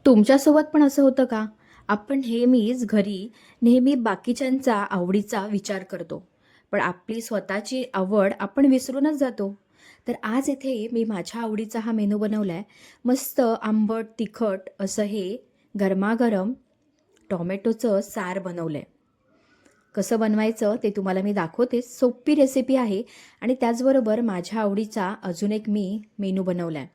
तुमच्यासोबत पण असं होतं का? आपण नेहमीच घरी नेहमी बाकीच्यांचा आवडीचा विचार करतो. पण आपली स्वतःची आवड आपण विसरूनच जातो. तर आज इथे मी माझ्या आवडीचा हा मेनू बनवलाय. मस्त आंबट, तिखट असं हे गरमागरम टोमॅटोचं सार बनवलंय. कसं बनवायचं ते तुम्हाला मी दाखवते. सोपी रेसिपी आहे आणि त्याचबरोबर माझ्या आवडीचा अजून एक मी मेनू बनवलाय.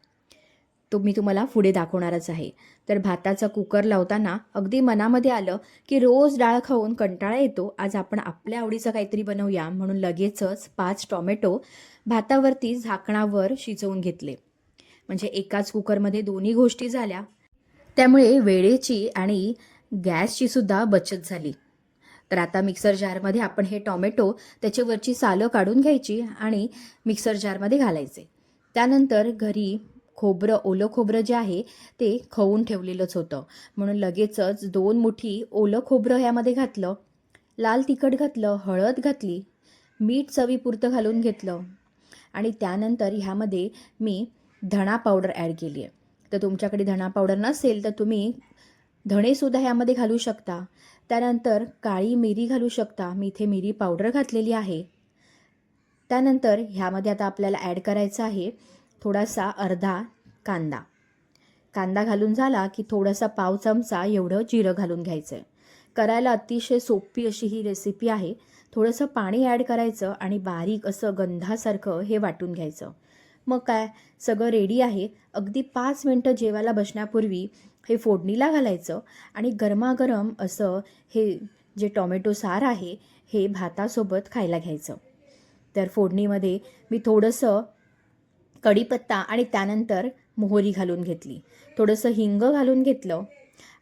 तो मी तुम्हाला पुढे दाखवणारच आहे. तर भाताचा कुकर लावताना अगदी मनामध्ये आलं, की रोज डाळ खाऊन कंटाळा येतो. आज आपण आपल्या आवडीचं काहीतरी बनवूया म्हणून लगेचच 5 टोमॅटो भातावरती झाकणावर शिजवून घेतले. म्हणजे एकाच कुकरमध्ये दोन्ही गोष्टी झाल्या. त्यामुळे वेळेची आणि गॅसची सुद्धा बचत झाली. तर आता मिक्सर जारमध्ये आपण हे टोमॅटो त्याच्यावरची सालं काढून घ्यायची आणि मिक्सर जारमध्ये घालायचे. त्यानंतर घरी ओलं खोबरं जे आहे ते खवून ठेवलेलंच होतं. म्हणून लगेचच 2 मुठी ओलं खोबरं ह्यामध्ये घातलं, लाल तिखट घातलं, हळद घातली, मीठ चवीपुरतं घालून घेतलं आणि त्यानंतर ह्यामध्ये मी धणा पावडर ॲड केली आहे. तर तुमच्याकडे धणा पावडर नसेल तर तुम्ही धणेसुद्धा ह्यामध्ये घालू शकता. त्यानंतर काळी मिरी घालू शकता. मी इथे मिरी पावडर घातलेली आहे. त्यानंतर ह्यामध्ये आता आपल्याला ॲड करायचा आहे थोडासा अर्धा कांदा. कांदा घालून झाला की थोडासा पाव चमचा एवढं जिरं घालून घ्यायचं आहे. करायला अतिशय सोपी अशी ही रेसिपी आहे. थोडंसं पाणी ॲड करायचं आणि बारीक असं गंधासारखं हे वाटून घ्यायचं. मग काय, सगळं रेडी आहे. अगदी 5 मिनटं जेवायला बसण्यापूर्वी हे फोडणीला घालायचं आणि गरमागरम असं हे जे टोमॅटो सार आहे हे भातासोबत खायला घ्यायचं. तर फोडणीमध्ये मी थोडंसं कढीपत्ता आणि त्यानंतर मोहरी घालून घेतली. थोडंसं हिंग घालून घेतलं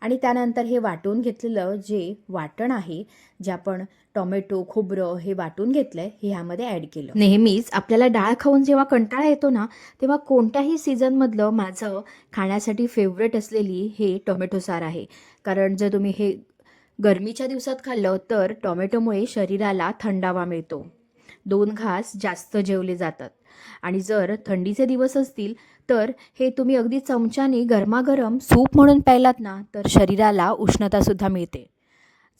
आणि त्यानंतर हे वाटून घेतलेलं जे वाटण आहे, जे आपण टोमॅटो, खोबरं हे वाटून घेतलंय हे ह्यामध्ये ॲड केलं. नेहमीच आपल्याला डाळ खाऊन जेव्हा कंटाळा येतो ना, तेव्हा कोणत्याही सीझनमधलं माझं खाण्यासाठी फेवरेट असलेली हे टोमॅटो सार आहे. कारण जर तुम्ही हे गरमीच्या दिवसात खाल्लं तर टोमॅटोमुळे शरीराला थंडावा मिळतो. 2 घास जास्त जेवले जातात आणि जर थंडीचे दिवस असतील तर हे तुम्ही अगदी चमच्याने गरमागरम सूप म्हणून प्यायलात ना तर शरीराला उष्णतासुद्धा मिळते.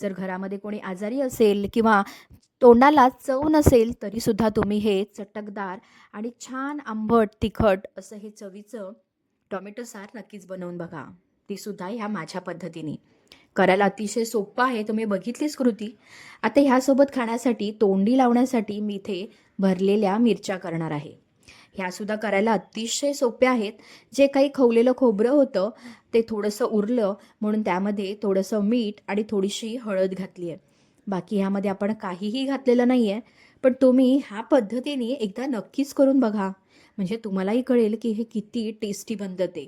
जर घरामध्ये कोणी आजारी असेल किंवा तोंडाला चव नसेल तरीसुद्धा तुम्ही हे चटकदार आणि छान आंबट तिखट असं हे चवीचं टोमॅटो सार नक्कीच बनवून बघा. ती सुद्धा ह्या माझ्या पद्धतीने. करायला अतिशय सोपं आहे, तुम्ही बघितलीच कृती. आता ह्यासोबत खाण्यासाठी तोंडी लावण्यासाठी मी इथे भरलेल्या मिरच्या करणार आहे. ह्यासुद्धा करायला अतिशय सोप्या आहेत. जे काही खवलेलं खोबरं होतं ते थोडंसं उरलं म्हणून त्यामध्ये थोडंसं मीठ आणि थोडीशी हळद घातली आहे. बाकी ह्यामध्ये आपण काहीही घातलेलं नाही आहे. पण तुम्ही ह्या पद्धतीने एकदा नक्कीच करून बघा. म्हणजे तुम्हालाही कळेल की हे किती टेस्टी बनतं ते.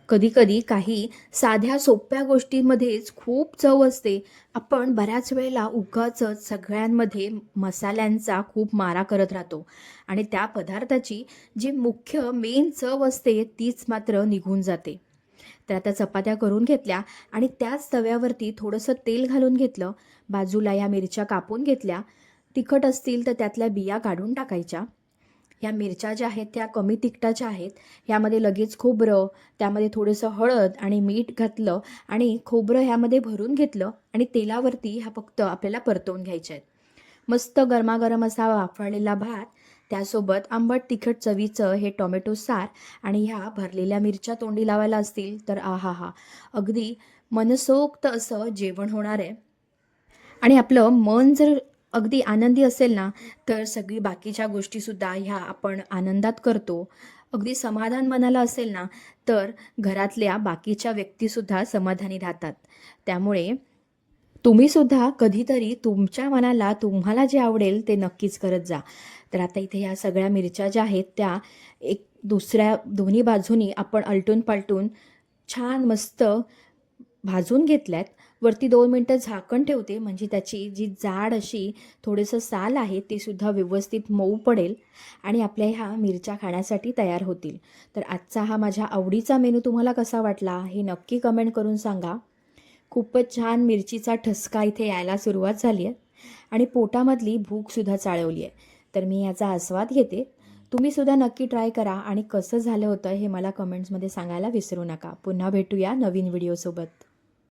कधी-कधी काही साध्या सोप्या गोष्टींमध्येच खूप चव असते. आपण बऱ्याच वेळेला उगाचच सगळ्यांमध्ये मसाल्यांचा खूप मारा करत राहतो आणि त्या पदार्थाची जी मुख्य मेन चव असते तीच मात्र निघून जाते. तर आता चपात्या करून घेतल्या आणि त्याच तव्यावरती थोडंसं तेल घालून घेतलं. बाजूला या मिरच्या कापून घेतल्या. तिखट असतील तर त्यातल्या बिया काढून टाकायच्या. ह्या मिरच्या ज्या आहेत त्या कमी तिखटाच्या आहेत. ह्यामध्ये लगेच खोबरं, त्यामध्ये थोडंसं हळद आणि मीठ घातलं आणि खोबरं ह्यामध्ये भरून घेतलं आणि तेलावरती ह्या फक्त आपल्याला परतवून घ्यायच्या आहेत. मस्त गरमागरम असा वाफळलेला भात, त्यासोबत आंबट तिखट चवीचं हे टोमॅटो सार आणि ह्या भरलेल्या मिरच्या तोंडी लावायला असतील तर आहाहा! अगदी मनसोक्त असं जेवण होणार आहे. आणि आपलं मन जर अगदी आनंदी असेल ना, तर सगळी बाकीच्या गोष्टीसुद्धा ह्या आपण आनंदात करतो. अगदी समाधान मनाला असेल ना, तर घरातल्या बाकीच्या व्यक्तीसुद्धा समाधानी राहतात. त्यामुळे तुम्हीसुद्धा कधीतरी तुमच्या मनाला तुम्हाला जे आवडेल ते नक्कीच करत जा. तर आता इथे ह्या सगळ्या मिरच्या ज्या आहेत त्या एक दुसऱ्या दोन्ही बाजूनी आपण आलटून-पालटून छान मस्त भाजून घेतल्यात. वरती 2 मिनटं झाकण ठेवते म्हणजे त्याची जी जाड अशी थोडंसं साल आहे ती सुद्धा व्यवस्थित मऊ पडेल आणि आपल्या ह्या मिरच्या खाण्यासाठी तयार होतील. तर आजचा हा माझ्या आवडीचा मेनू तुम्हाला कसा वाटला हे नक्की कमेंट करून सांगा. खूपच छान मिरचीचा ठसका इथे यायला सुरुवात झाली आहे आणि पोटामधली भूकसुद्धा चाळवली आहे. तर मी याचा आस्वाद घेते. तुम्हीसुद्धा नक्की ट्राय करा आणि कसं झालं होतं हे मला कमेंट्समध्ये सांगायला विसरू नका. पुन्हा भेटूया नवीन व्हिडिओसोबत.